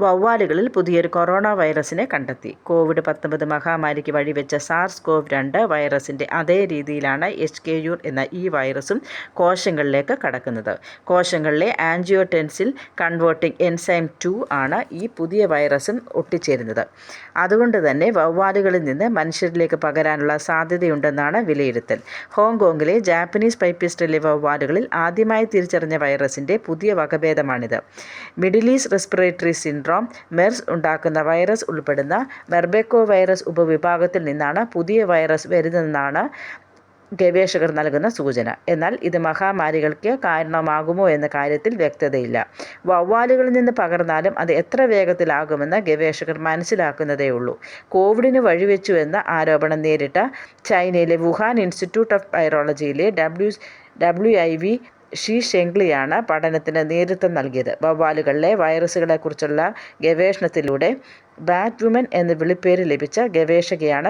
വവ്വാലുകളിൽ പുതിയൊരു കൊറോണ വൈറസിനെ കണ്ടെത്തി. കോവിഡ്-19 മഹാമാരിക്ക് വഴിവെച്ച SARS-CoV-2 വൈറസിൻ്റെ അതേ രീതിയിലാണ് HKU എന്ന ഈ വൈറസും കോശങ്ങളിലേക്ക് കടക്കുന്നത്. കോശങ്ങളിലെ ആൻജിയോടെൻസിൻ കൺവേർട്ടിംഗ് എൻസൈം 2 ആണ് ഈ പുതിയ വൈറസും ഒട്ടിച്ചേരുന്നത്. അതുകൊണ്ട് തന്നെ വവ്വാലുകളിൽ നിന്ന് മനുഷ്യരിലേക്ക് പകരാനുള്ള സാധ്യതയുണ്ടെന്നാണ് വിലയിരുത്തൽ. ഹോങ്കോങ്ങിലെ ജാപ്പനീസ് പൈപ്പിസ്റ്റിലെ വവ്വാലുകളിൽ ആദ്യമായി തിരിച്ചറിഞ്ഞ വൈറസിൻ്റെ പുതിയ വകഭേദമാണിത്. Middle east respiratory syndrome MERS ഉണ്ടാക്കുന്ന വൈറസ് ഉൾപ്പെടുന്ന ബെർബെക്കോ വൈറസ് ഉപവിഭാഗത്തിൽ നിന്നാണ് പുതിയ വൈറസ് വരുന്നതെന്നാണ് ഗവേഷകർ നൽകുന്ന സൂചന. എന്നാൽ ഇത് മഹാമാരികൾക്ക് കാരണമാകുമോ എന്ന കാര്യത്തിൽ വ്യക്തതയില്ല. വവ്വാലുകളിൽ നിന്ന് പകർന്നാലും അത് എത്ര വേഗത്തിലാകുമെന്ന് ഗവേഷകർ മനസ്സിലാക്കുന്നതേയുള്ളൂ. കോവിഡിന് വഴിവെച്ചുവെന്ന ആരോപണം നേരിട്ട ചൈനയിലെ വുഹാൻ ഇൻസ്റ്റിറ്റ്യൂട്ട് ഓഫ് വൈറോളജിയിലെ WIV ഷി ഷെങ്ലിയാണ് പഠനത്തിന് നേതൃത്വം നൽകിയത്. വവ്വാലുകളിലെ വൈറസുകളെക്കുറിച്ചുള്ള ഗവേഷണത്തിലൂടെ ബാറ്റ് വുമൻ എന്ന വിളിപ്പേര് ലഭിച്ച ഗവേഷകയാണ്